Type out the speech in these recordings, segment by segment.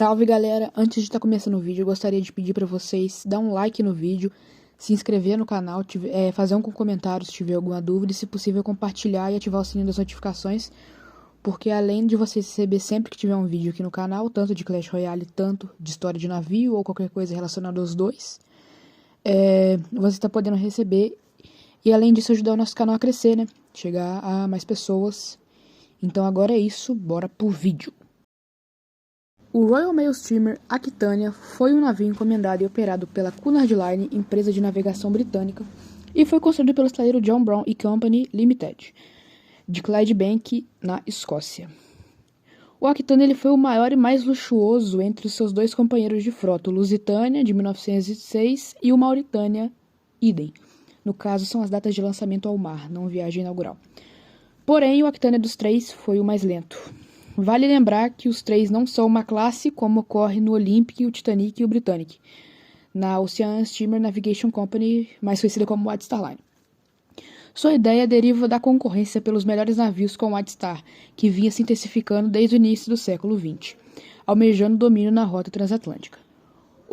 Salve galera, antes de estar começando o vídeo eu gostaria de pedir para vocês dar um like no vídeo, se inscrever no canal, fazer um comentário se tiver alguma dúvida e se possível compartilhar e ativar o sininho das notificações, porque além de vocês receber sempre que tiver um vídeo aqui no canal, tanto de Clash Royale, tanto de história de navio ou qualquer coisa relacionada aos dois, você está podendo receber e além disso ajudar o nosso canal a crescer, né? Chegar a mais pessoas. Então agora é isso, bora pro vídeo. O Royal Mail Steamer Aquitania foi um navio encomendado e operado pela Cunard Line, empresa de navegação britânica, e foi construído pelo estaleiro John Brown & Company Limited, de Clydebank, na Escócia. O Aquitania ele foi o maior e mais luxuoso entre os seus dois companheiros de frota, o Lusitania, de 1906, e o Mauritania, idem. No caso, são as datas de lançamento ao mar, não viagem inaugural. Porém, o Aquitania dos três foi o mais lento. Vale lembrar que os três não são uma classe, como ocorre no Olympic, o Titanic e o Britannic, na Ocean Steamer Navigation Company, mais conhecida como White Star Line. Sua ideia deriva da concorrência pelos melhores navios com White Star, que vinha se intensificando desde o início do século XX, almejando domínio na rota transatlântica.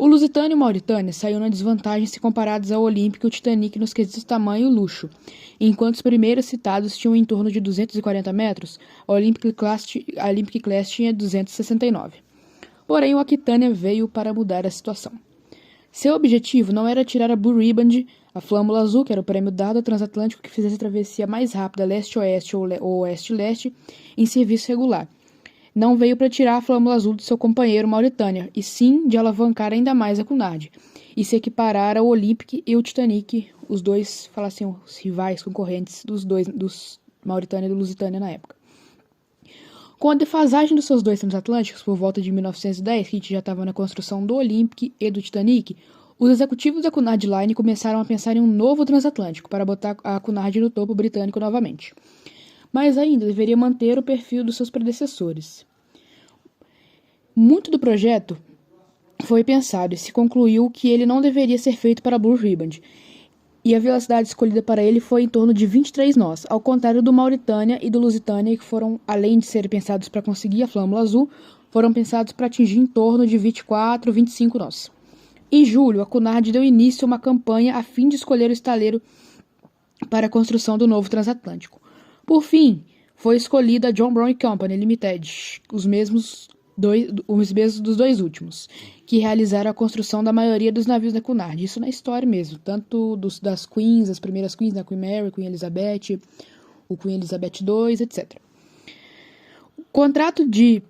O Lusitania e o Mauritania saíram na desvantagem se comparados ao Olympic e o Titanic nos quesitos tamanho e luxo. Enquanto os primeiros citados tinham em torno de 240 metros, a Olympic Class tinha 269. Porém, o Aquitania veio para mudar a situação. Seu objetivo não era tirar a Blue Riband, a Flâmula Azul, que era o prêmio dado ao transatlântico que fizesse a travessia mais rápida leste-oeste ou oeste-leste, em serviço regular. Não veio para tirar a Flâmula Azul do seu companheiro Mauritania, e sim de alavancar ainda mais a Cunard, e se equiparar ao Olympic e o Titanic, os dois, falassem, os rivais concorrentes dos Mauritania e do Lusitania na época. Com a defasagem dos seus dois transatlânticos, por volta de 1910, que a gente já estava na construção do Olympic e do Titanic, os executivos da Cunard Line começaram a pensar em um novo transatlântico para botar a Cunard no topo britânico novamente. Mas ainda deveria manter o perfil dos seus predecessores. Muito do projeto foi pensado e se concluiu que ele não deveria ser feito para a Blue Riband, e a velocidade escolhida para ele foi em torno de 23 nós, ao contrário do Mauritania e do Lusitania, que foram, além de serem pensados para conseguir a Flâmula Azul, foram pensados para atingir em torno de 24, 25 nós. Em julho, a Cunard deu início a uma campanha a fim de escolher o estaleiro para a construção do novo transatlântico. Por fim, foi escolhida a John Brown & Company Limited, os mesmos dos dois últimos, que realizaram a construção da maioria dos navios da Cunard. Isso na história mesmo, tanto das Queens, as primeiras Queens, da Queen Mary, Queen Elizabeth, o Queen Elizabeth II, etc. O contrato de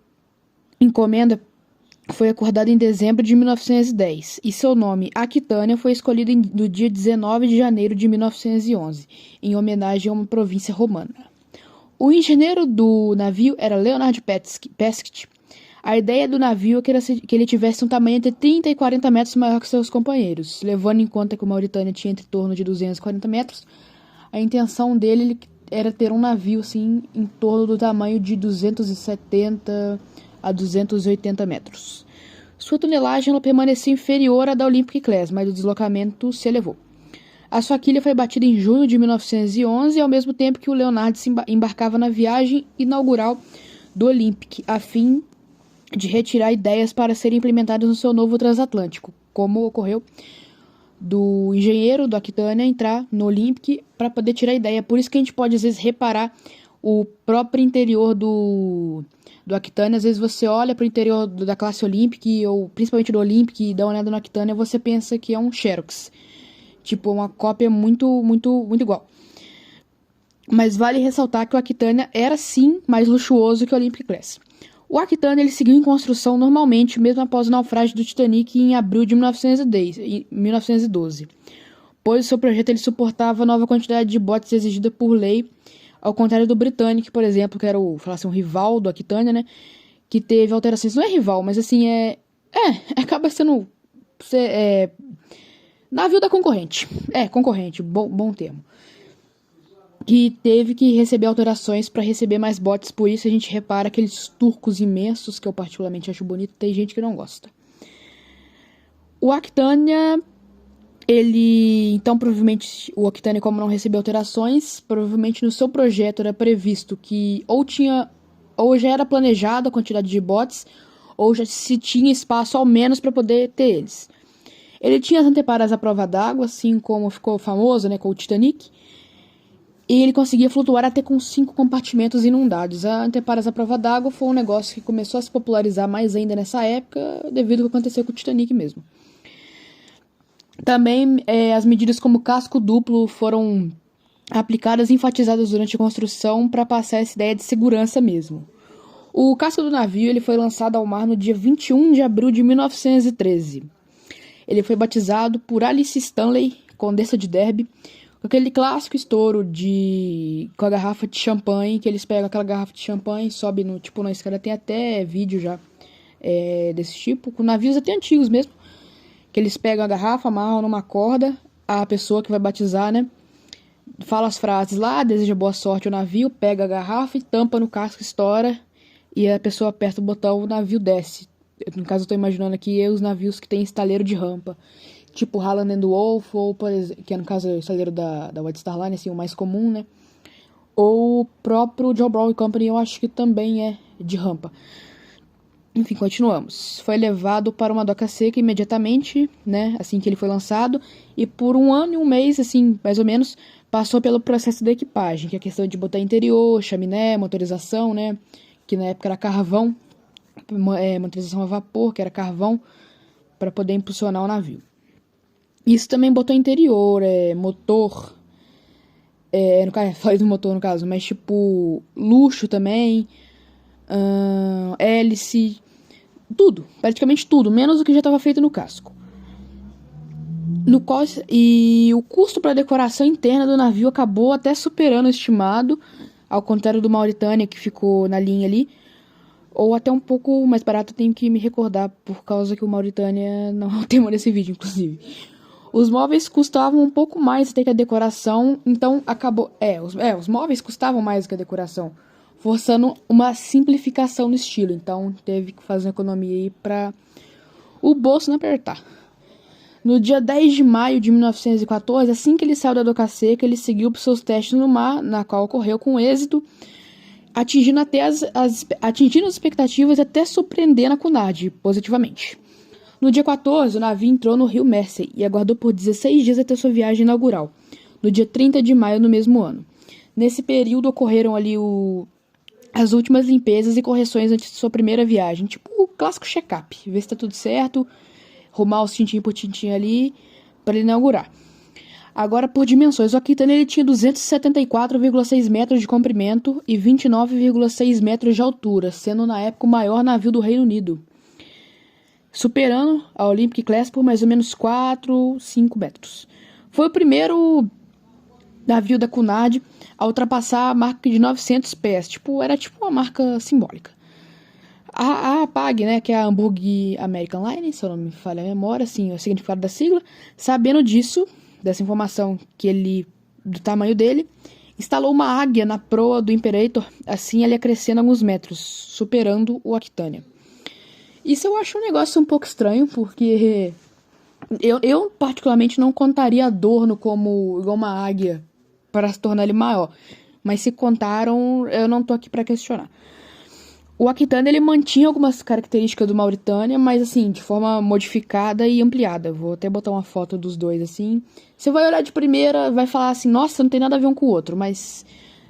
encomenda foi acordado em dezembro de 1910 e seu nome, Aquitania, foi escolhido no dia 19 de janeiro de 1911, em homenagem a uma província romana. O engenheiro do navio era Leonard Pesquet. A ideia do navio é que ele tivesse um tamanho entre 30 e 40 metros maior que seus companheiros. Levando em conta que o Mauritania tinha entre torno de 240 metros, a intenção dele era ter um navio assim, em torno do tamanho de 270 a 280 metros. Sua tonelagem ela permaneceu inferior à da Olympic Class, mas o deslocamento se elevou. A sua quilha foi batida em junho de 1911, ao mesmo tempo que o Leonard se embarcava na viagem inaugural do Olympic, a fim de retirar ideias para serem implementadas no seu novo transatlântico, como ocorreu do engenheiro do Aquitania entrar no Olympic para poder tirar ideia. Por isso que a gente pode, às vezes, reparar o próprio interior do Aquitania. Às vezes você olha para o interior da classe Olympic, ou principalmente do Olympic, e dá uma olhada no Aquitania, você pensa que é um Xerox. Tipo, uma cópia muito, muito, muito igual. Mas vale ressaltar que o Aquitania era, sim, mais luxuoso que o Olympic Class. O Aquitania ele seguiu em construção normalmente, mesmo após o naufrágio do Titanic em abril de 1912, pois o seu projeto ele suportava a nova quantidade de botes exigida por lei, ao contrário do Britannic, por exemplo, que era um rival do Aquitania, né, que teve alterações. Não é rival, mas assim, acaba sendo navio da concorrente. Concorrente, bom termo. Que teve que receber alterações para receber mais botes, por isso a gente repara aqueles turcos imensos, que eu particularmente acho bonito, tem gente que não gosta. O Aquitania, provavelmente, o Aquitania, como não recebeu alterações, provavelmente no seu projeto era previsto que ou já era planejado a quantidade de botes, ou já se tinha espaço ao menos para poder ter eles. Ele tinha as anteparas à prova d'água, assim como ficou famoso, né, com o Titanic, e ele conseguia flutuar até com 5 compartimentos inundados. A anteparas à prova d'água foi um negócio que começou a se popularizar mais ainda nessa época, devido ao que aconteceu com o Titanic mesmo. Também as medidas como casco duplo foram aplicadas e enfatizadas durante a construção para passar essa ideia de segurança mesmo. O casco do navio ele foi lançado ao mar no dia 21 de abril de 1913. Ele foi batizado por Alice Stanley, condessa de Derby, com aquele clássico estouro com a garrafa de champanhe, que eles pegam aquela garrafa de champanhe, sobe na escada, tem até vídeo já desse tipo, com navios até antigos mesmo, que eles pegam a garrafa, amarram numa corda, a pessoa que vai batizar, né, fala as frases lá, deseja boa sorte ao navio, pega a garrafa e tampa no casco, estoura, e a pessoa aperta o botão, o navio desce. No caso, eu tô imaginando aqui os navios que tem estaleiro de rampa, tipo Harland and Wolff, ou, por exemplo, que é no caso o estaleiro da White Star Line, assim, o mais comum, né, ou o próprio John Brown Company, eu acho que também é de rampa. Enfim, continuamos. Foi levado para uma doca seca imediatamente, né, assim que ele foi lançado, e por 1 ano e 1 mês, assim, mais ou menos, passou pelo processo da equipagem, que é a questão de botar interior, chaminé, motorização, né, que na época era carvão, motorização a vapor, que era carvão, para poder impulsionar o navio. Isso também botou interior, motor, no caso, falei do motor no caso, mas tipo, luxo também, hélice, tudo, praticamente tudo, menos o que já estava feito no casco. E o custo para a decoração interna do navio acabou até superando o estimado, ao contrário do Mauritânia, que ficou na linha ali, ou até um pouco mais barato, tenho que me recordar, por causa que o Mauritânia não é o tema desse vídeo, inclusive. Os móveis custavam um pouco mais até que a decoração, então acabou... os móveis custavam mais do que a decoração, forçando uma simplificação no estilo, então teve que fazer uma economia aí para o bolso não apertar. No dia 10 de maio de 1914, assim que ele saiu da doca seca, ele seguiu para seus testes no mar, na qual ocorreu com êxito, atingindo as expectativas e até surpreendendo a Cunard positivamente. No dia 14, o navio entrou no rio Mersey e aguardou por 16 dias até sua viagem inaugural, no dia 30 de maio do mesmo ano. Nesse período ocorreram ali as últimas limpezas e correções antes de sua primeira viagem, tipo o clássico check-up, ver se tá tudo certo, arrumar os tintim por tintim ali para ele inaugurar. Agora, por dimensões, o Aquitânia ele tinha 274,6 metros de comprimento e 29,6 metros de altura, sendo na época o maior navio do Reino Unido, superando a Olympic Class por mais ou menos 5 metros. Foi o primeiro navio da Cunard a ultrapassar a marca de 900 pés, era uma marca simbólica. A APAG, né, que é a Hamburg American Line, se eu não me falha a memória, assim, o significado da sigla, sabendo disso, dessa informação do tamanho dele, instalou uma águia na proa do Imperator, assim ele ia crescendo alguns metros, superando o Aquitânia. Isso eu acho um negócio um pouco estranho, porque eu particularmente não contaria Adorno como igual uma águia para se tornar ele maior, mas se contaram, eu não tô aqui para questionar. O Aquitânia ele mantinha algumas características do Mauritânia, mas assim, de forma modificada e ampliada. Vou até botar uma foto dos dois assim. Você vai olhar de primeira, vai falar assim, nossa, não tem nada a ver um com o outro, mas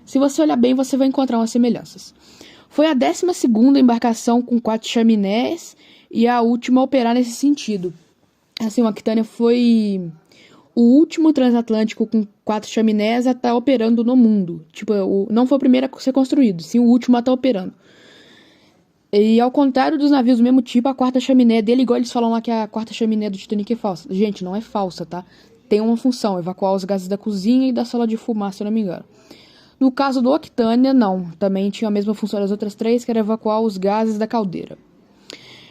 se você olhar bem, você vai encontrar umas semelhanças. Foi a 12ª embarcação com 4 chaminés e a última a operar nesse sentido. Assim, o Aquitânia foi o último transatlântico com 4 chaminés a estar operando no mundo. Não foi o primeiro a ser construído, sim o último a estar operando. E ao contrário dos navios do mesmo tipo, a 4ª chaminé dele, igual eles falam lá que a 4ª chaminé do Titanic é falsa. Gente, não é falsa, tá? Tem uma função, evacuar os gases da cozinha e da sala de fumaça, se eu não me engano. No caso do Aquitânia, não. Também tinha a mesma função das outras 3, que era evacuar os gases da caldeira.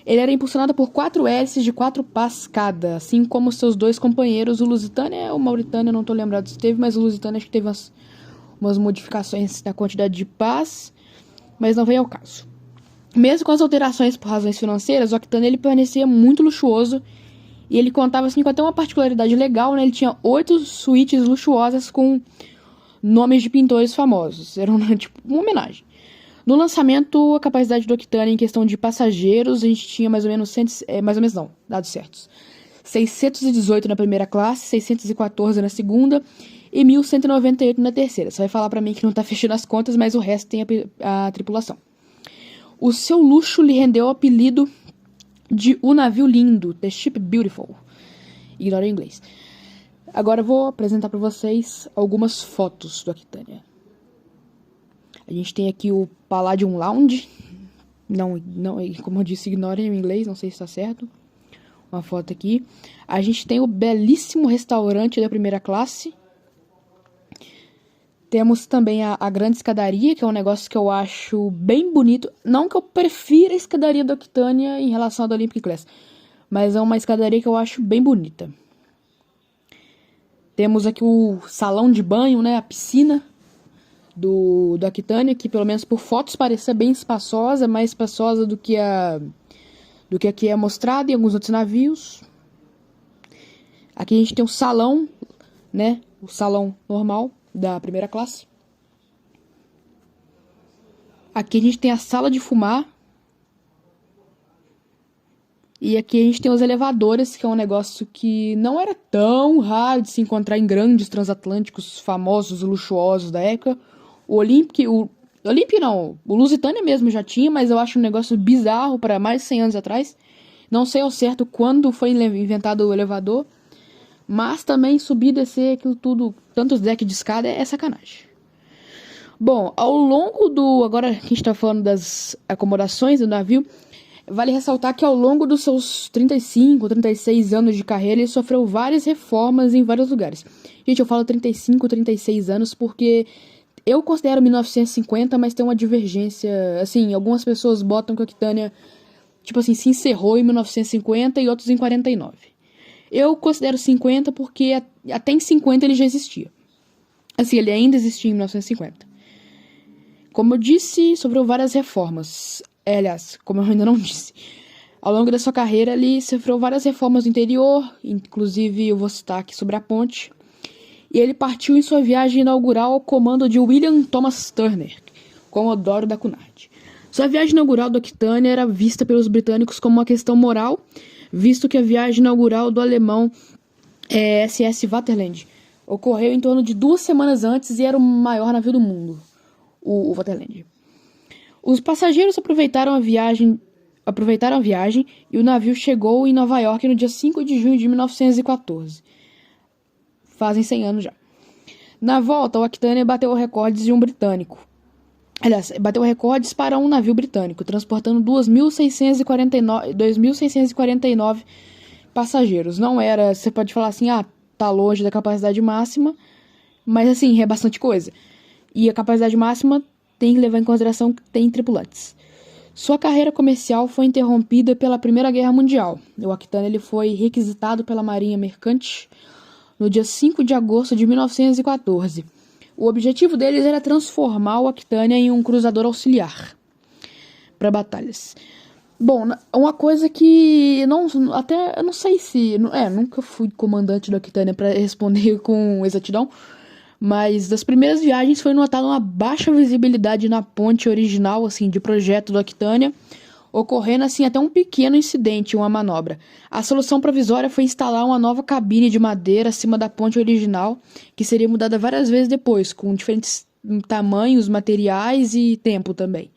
Ele era impulsionado por 4 hélices de 4 pás cada, assim como seus 2 companheiros, o Lusitânia e o Mauritânia, não tô lembrado se teve, mas o Lusitânia acho que teve umas modificações na quantidade de pás, mas não veio ao caso. Mesmo com as alterações por razões financeiras, o Aquitânia ele permanecia muito luxuoso e ele contava assim, com até uma particularidade legal, né? Ele tinha 8 suítes luxuosas com nomes de pintores famosos. Era uma homenagem. No lançamento, a capacidade do Aquitânia em questão de passageiros, a gente tinha mais ou menos, dados certos, 618 na primeira classe, 614 na segunda e 1.198 na terceira. Você vai falar pra mim que não tá fechando as contas, mas o resto tem a tripulação. O seu luxo lhe rendeu o apelido de O Navio Lindo, The Ship Beautiful. Ignora o inglês. Agora eu vou apresentar para vocês algumas fotos do Aquitânia. A gente tem aqui o Palladium Lounge. Não, como eu disse, ignorem o inglês, não sei se está certo. Uma foto aqui. A gente tem o belíssimo restaurante da primeira classe. Temos também a grande escadaria, que é um negócio que eu acho bem bonito. Não que eu prefira a escadaria do Aquitânia em relação à do Olympic Class, mas é uma escadaria que eu acho bem bonita. Temos aqui o salão de banho, né, a piscina do Aquitânia, que pelo menos por fotos parece bem espaçosa, mais espaçosa do que aqui é mostrado em alguns outros navios. Aqui a gente tem o salão, né, o salão normal da primeira classe. Aqui a gente tem a sala de fumar. E aqui a gente tem os elevadores, que é um negócio que não era tão raro de se encontrar em grandes transatlânticos famosos e luxuosos da época. O Lusitânia mesmo já tinha, mas eu acho um negócio bizarro para mais de 100 anos atrás. Não sei ao certo quando foi inventado o elevador, mas também subir e descer aquilo tudo, tantos decks de escada, é sacanagem. Bom, ao longo agora que a gente tá falando das acomodações do navio, vale ressaltar que ao longo dos seus 35, 36 anos de carreira, ele sofreu várias reformas em vários lugares. Gente, eu falo 35, 36 anos porque eu considero 1950, mas tem uma divergência. Assim, algumas pessoas botam que a Aquitânia, tipo assim, se encerrou em 1950 e outros em 49. Eu considero 50 porque até em 50 ele já existia. Assim, ele ainda existia em 1950. Como eu disse, sofreu várias reformas. Aliás, como eu ainda não disse, ao longo da sua carreira ele sofreu várias reformas no interior, inclusive eu vou citar aqui sobre a ponte, e ele partiu em sua viagem inaugural ao comando de William Thomas Turner, Comodoro da Cunard. Sua viagem inaugural do Aquitânia era vista pelos britânicos como uma questão moral, visto que a viagem inaugural do alemão SS Vaterland ocorreu em torno de 2 semanas antes e era o maior navio do mundo, o Vaterland. Os passageiros aproveitaram a viagem e o navio chegou em Nova York no dia 5 de junho de 1914. Fazem 100 anos já. Na volta, o Aquitânia bateu recordes de um britânico. Aliás, bateu recordes para um navio britânico, transportando 2.649 passageiros. Não era, você pode falar assim, tá longe da capacidade máxima, mas assim, é bastante coisa. E a capacidade máxima tem que levar em consideração que tem tripulantes. Sua carreira comercial foi interrompida pela Primeira Guerra Mundial. O Aquitânia ele foi requisitado pela Marinha Mercante no dia 5 de agosto de 1914. O objetivo deles era transformar o Aquitânia em um cruzador auxiliar para batalhas. Bom, uma coisa que eu não sei se... nunca fui comandante do Aquitânia para responder com exatidão, mas das primeiras viagens foi notada uma baixa visibilidade na ponte original, assim, de projeto do Aquitânia, ocorrendo assim até um pequeno incidente, uma manobra. A solução provisória foi instalar uma nova cabine de madeira acima da ponte original, que seria mudada várias vezes depois, com diferentes tamanhos, materiais e tempo também.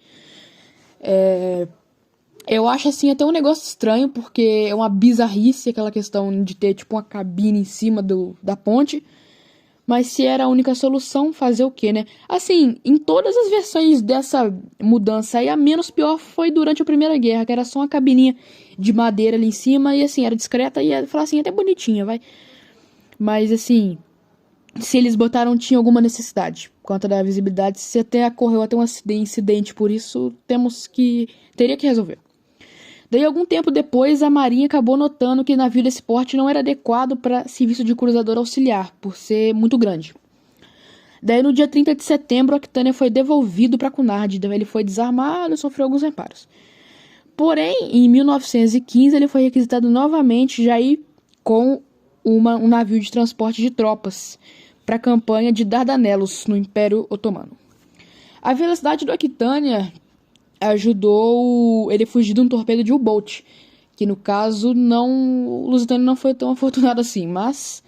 Eu acho assim até um negócio estranho, porque é uma bizarrice aquela questão de ter tipo uma cabine em cima da ponte. Mas se era a única solução, fazer o quê, né? Assim, em todas as versões dessa mudança aí, a menos pior foi durante a Primeira Guerra, que era só uma cabininha de madeira ali em cima, e assim, era discreta e ia falar assim, até bonitinha, vai. Mas assim, se eles botaram, tinha alguma necessidade. Por conta da visibilidade, se até ocorreu até um incidente, por isso teria que resolver. Daí, algum tempo depois, a Marinha acabou notando que navio desse porte não era adequado para serviço de cruzador auxiliar, por ser muito grande. Daí, no dia 30 de setembro, o Aquitânia foi devolvido para Cunard. Daí, ele foi desarmado e sofreu alguns reparos. Porém, em 1915, ele foi requisitado novamente, já aí com um navio de transporte de tropas para a campanha de Dardanelos, no Império Otomano. A velocidade do Aquitânia ajudou ele fugir de um torpedo de U-Boat, que no caso o Lusitânia não foi tão afortunado assim, mas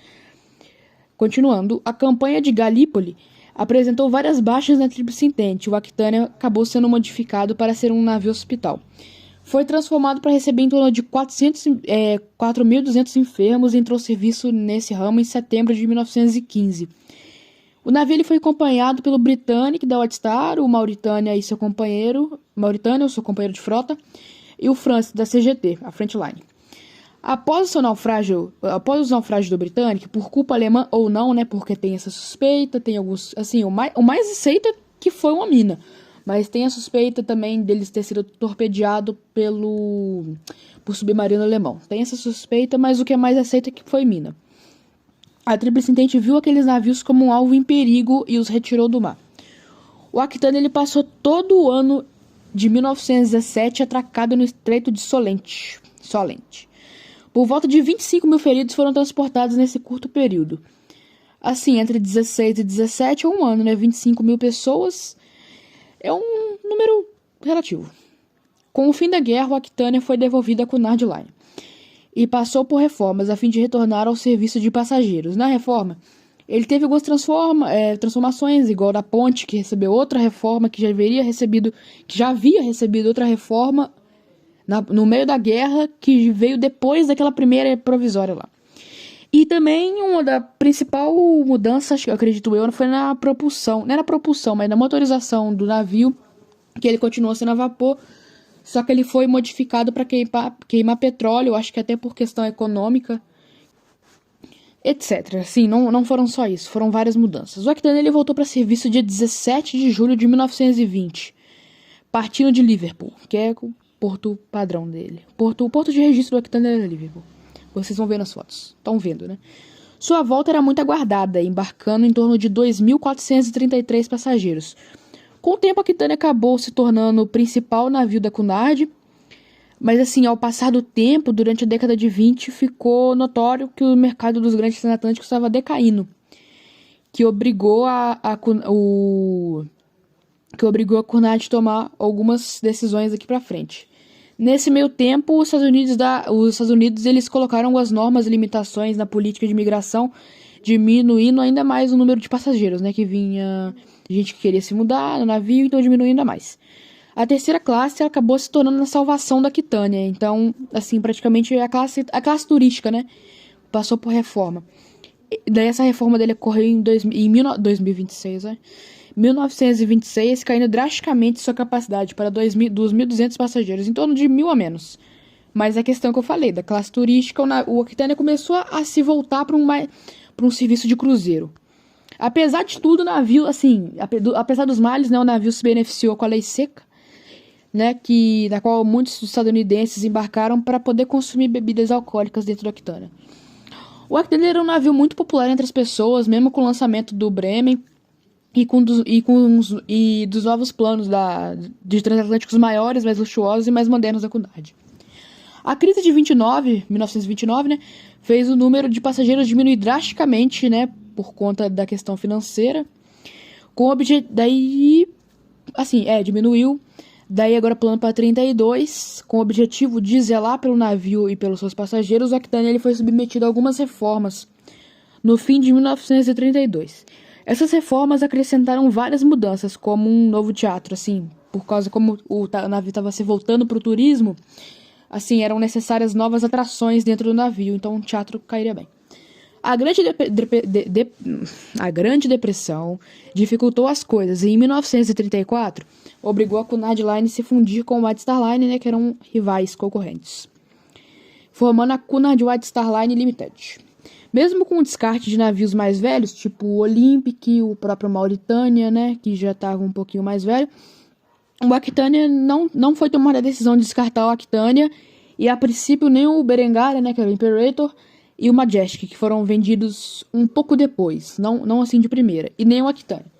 continuando, a campanha de Galípoli apresentou várias baixas na Tríplice Entente. O Aquitânia acabou sendo modificado para ser um navio hospital. Foi transformado para receber em torno de 4.200 enfermos e entrou serviço nesse ramo em setembro de 1915. O navio ele foi acompanhado pelo Britannic da White Star, o Mauritânia, o seu companheiro de frota, e o France da CGT, a Frontline. Após o naufrágio do Britannic, por culpa alemã ou não, né, porque tem essa suspeita, tem alguns, assim, o mais aceito é que foi uma mina, mas tem a suspeita também deles ter sido torpedeado por submarino alemão. Tem essa suspeita, mas o que é mais aceito é que foi mina. A Tríplice Entente viu aqueles navios como um alvo em perigo e os retirou do mar. O Aquitânia ele passou todo o ano de 1917 atracado no Estreito de Solent. Por volta de 25 mil feridos foram transportados nesse curto período. Assim, entre 16 e 17 é um ano, né? 25 mil pessoas é um número relativo. Com o fim da guerra, o Aquitânia foi devolvido à Cunard Line e passou por reformas a fim de retornar ao serviço de passageiros. Na reforma, ele teve algumas transformações, igual da ponte, que recebeu outra reforma, que já havia recebido outra reforma no meio da guerra, que veio depois daquela primeira provisória lá. E também uma da principal mudança, acredito eu, foi na propulsão. Não era propulsão, mas na motorização do navio, que ele continuou sendo a vapor, só que ele foi modificado para queimar petróleo, acho que até por questão econômica, etc. Sim, não foram só isso, foram várias mudanças. O Aquitânia ele voltou para serviço dia 17 de julho de 1920, partindo de Liverpool, que é o porto padrão dele. O porto de registro do Aquitânia era Liverpool. Vocês vão ver nas fotos. Estão vendo, né? Sua volta era muito aguardada, embarcando em torno de 2.433 passageiros. Com o tempo, a Aquitânia acabou se tornando o principal navio da Cunard, mas assim, ao passar do tempo, durante a década de 20, ficou notório que o mercado dos grandes transatlânticos estava decaindo, que obrigou a Cunard a tomar algumas decisões aqui para frente. Nesse meio tempo, os Estados Unidos eles colocaram algumas normas e limitações na política de imigração, diminuindo ainda mais o número de passageiros, né, que vinha gente que queria se mudar no navio, então diminuindo ainda mais. A terceira classe acabou se tornando a salvação da Aquitânia, então, assim, praticamente a classe turística, né, passou por reforma. Daí essa reforma dele ocorreu em 2026, né? 1926, caindo drasticamente sua capacidade para 2.200 passageiros, em torno de 1.000 a menos. Mas a questão que eu falei, da classe turística, o Aquitânia começou a se voltar para um serviço de cruzeiro. Apesar de tudo, o navio, assim, apesar dos males, né, o navio se beneficiou com a lei seca, né, na qual muitos estadunidenses embarcaram para poder consumir bebidas alcoólicas dentro do Aquitânia. O Aquitânia era um navio muito popular entre as pessoas, mesmo com o lançamento do Bremen e dos novos planos de transatlânticos maiores, mais luxuosos e mais modernos da Cunard. A crise de 1929, né, fez o número de passageiros diminuir drasticamente, né, por conta da questão financeira, diminuiu, daí agora plano para 32, com o objetivo de zelar pelo navio e pelos seus passageiros. O Aquitânia ele foi submetido a algumas reformas no fim de 1932. Essas reformas acrescentaram várias mudanças, como um novo teatro, assim, por causa como o navio estava se voltando para o turismo, assim, eram necessárias novas atrações dentro do navio, então um teatro cairia bem. A Grande Depressão dificultou as coisas e em 1934 obrigou a Cunard Line a se fundir com a White Star Line, né, que eram rivais concorrentes, formando a Cunard White Star Line Limited. Mesmo com o descarte de navios mais velhos, tipo o Olympic, o próprio Mauritânia, né, que já estava um pouquinho mais velho, o Aquitânia não foi tomada a decisão de descartar o Aquitânia, e a princípio nem o Berengaria, né, que era o Imperator, e o Majestic, que foram vendidos um pouco depois, não assim de primeira, e nem o Aquitânia.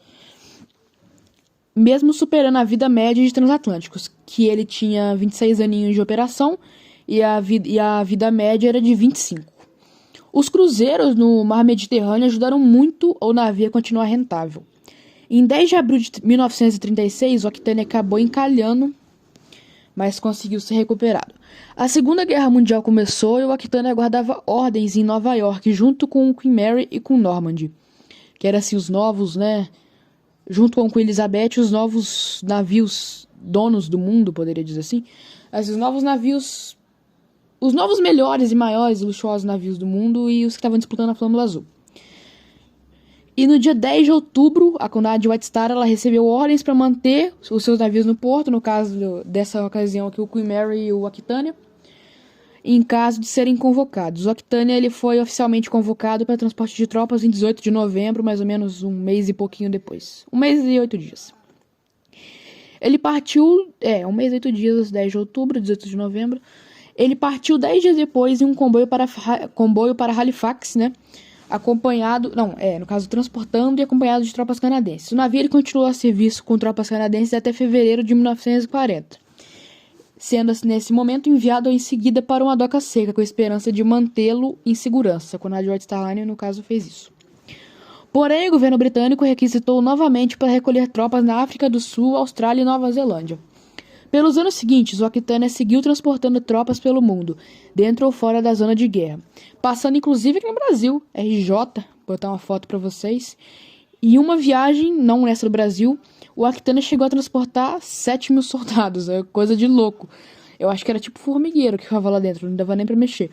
Mesmo superando a vida média de transatlânticos, que ele tinha 26 aninhos de operação, e a vida média era de 25. Os cruzeiros no mar Mediterrâneo ajudaram muito o navio a continuar rentável. Em 10 de abril de 1936, o Aquitânia acabou encalhando mas conseguiu ser recuperado. A Segunda Guerra Mundial começou e o Aquitânia guardava ordens em Nova York, junto com o Queen Mary e com o Normandy, que eram assim os novos, né, junto com Queen Elizabeth, os novos navios donos do mundo, poderia dizer assim. Esses novos navios, os novos melhores e maiores e luxuosos navios do mundo e os que estavam disputando a Flâmula Azul. E no dia 10 de outubro, a Condado de White Star ela recebeu ordens para manter os seus navios no porto, no caso dessa ocasião aqui o Queen Mary e o Aquitânia, em caso de serem convocados. O Aquitânia ele foi oficialmente convocado para transporte de tropas em 18 de novembro, mais ou menos um mês e pouquinho depois. 1 mês e 8 dias. Ele partiu, 1 mês e 8 dias, 10 de outubro, 18 de novembro. Ele partiu 10 dias depois em um comboio para Halifax, né? No caso, transportando e acompanhado de tropas canadenses. O navio ele continuou a serviço com tropas canadenses até fevereiro de 1940, sendo nesse momento enviado em seguida para uma doca seca, com a esperança de mantê-lo em segurança. Quando a White Star Line, no caso, fez isso. Porém, o governo britânico requisitou novamente para recolher tropas na África do Sul, Austrália e Nova Zelândia. Pelos anos seguintes, o Aquitânia seguiu transportando tropas pelo mundo, dentro ou fora da zona de guerra, passando inclusive aqui no Brasil, RJ, vou botar uma foto para vocês. E uma viagem, não nessa do Brasil, o Aquitânia chegou a transportar 7 mil soldados, é coisa de louco. Eu acho que era tipo formigueiro que ficava lá dentro, não dava nem para mexer.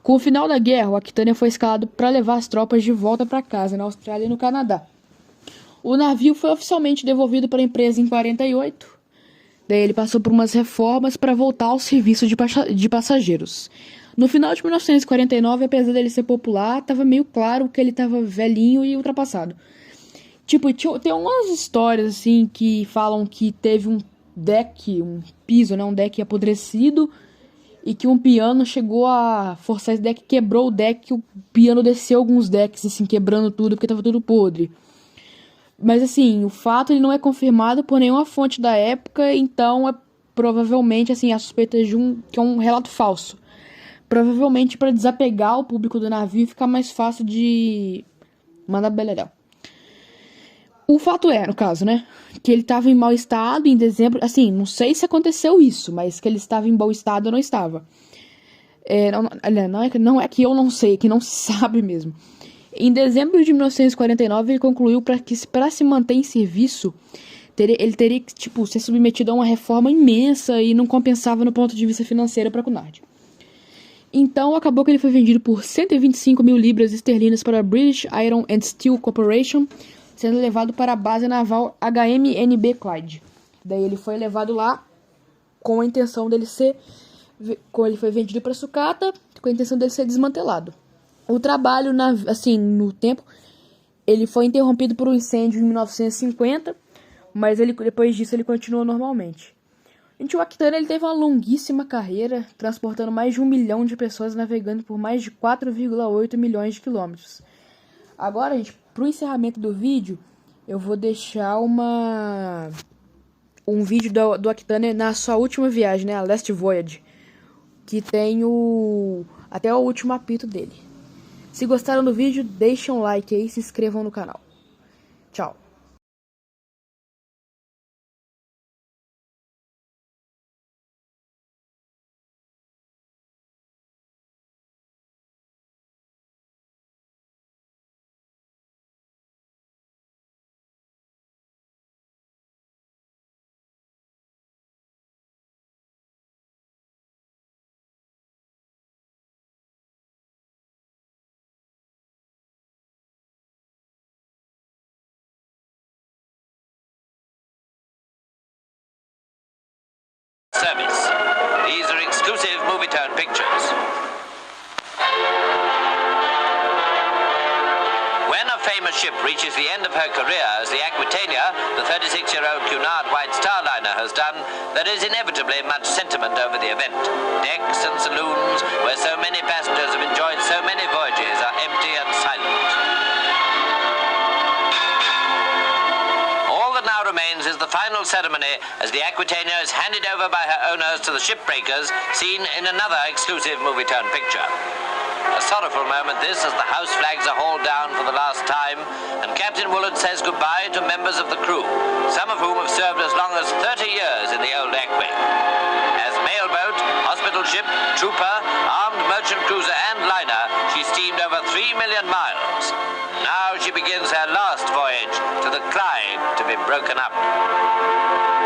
Com o final da guerra, o Aquitânia foi escalado para levar as tropas de volta para casa, na Austrália e no Canadá. O navio foi oficialmente devolvido para a empresa em 48. Daí ele passou por umas reformas para voltar ao serviço de passageiros. No final de 1949, apesar dele ser popular, estava meio claro que ele estava velhinho e ultrapassado. Tipo, tem umas histórias assim que falam que teve um piso, né, um deck apodrecido e que um piano chegou a forçar esse deck, quebrou o deck, o piano desceu alguns decks, assim, quebrando tudo porque estava tudo podre. Mas assim, o fato ele não é confirmado por nenhuma fonte da época, então é provavelmente assim a suspeita que é um relato falso. Provavelmente para desapegar o público do navio e ficar mais fácil de mandar beleléu. O fato é, no caso, né, que ele estava em mau estado em dezembro, assim, não sei se aconteceu isso, mas que ele estava em bom estado ou não estava. Não é que eu não sei, que não se sabe mesmo. Em dezembro de 1949, ele concluiu para se manter em serviço, ele teria que ser submetido a uma reforma imensa e não compensava no ponto de vista financeiro para a Cunard. Então, acabou que ele foi vendido por 125 mil libras esterlinas para a British Iron and Steel Corporation, sendo levado para a base naval HMNB Clyde. Daí ele foi levado lá com a intenção dele ele foi vendido para sucata, com a intenção dele ser desmantelado. O trabalho, no tempo, ele foi interrompido por um incêndio em 1950, mas depois disso ele continuou normalmente. O Aquitânia ele teve uma longuíssima carreira, transportando mais de 1 milhão de pessoas, navegando por mais de 4,8 milhões de quilômetros. Agora, gente, pro encerramento do vídeo, eu vou deixar um vídeo do Aquitânia na sua última viagem, né, a Last Voyage, que tem até o último apito dele. Se gostaram do vídeo, deixem um like aí e se inscrevam no canal. Tchau. Service. These are exclusive Movietone pictures. When a famous ship reaches the end of her career, as the Aquitania, the 36-year-old Cunard White Star Liner, has done, there is inevitably much sentiment over the event. Decks and saloons, where so many passengers have enjoyed so many voyages, are empty and silent. Remains is the final ceremony as the Aquitania is handed over by her owners to the shipbreakers, seen in another exclusive Movietone picture. A sorrowful moment this, as the house flags are hauled down for the last time, and Captain Woolard says goodbye to members of the crew, some of whom have served as long as 30 years in the old Equi. As mailboat, hospital ship, trooper, armed merchant cruiser and liner, she steamed over 3 million miles. Now she begins her last voyage to the Clyde to be broken up.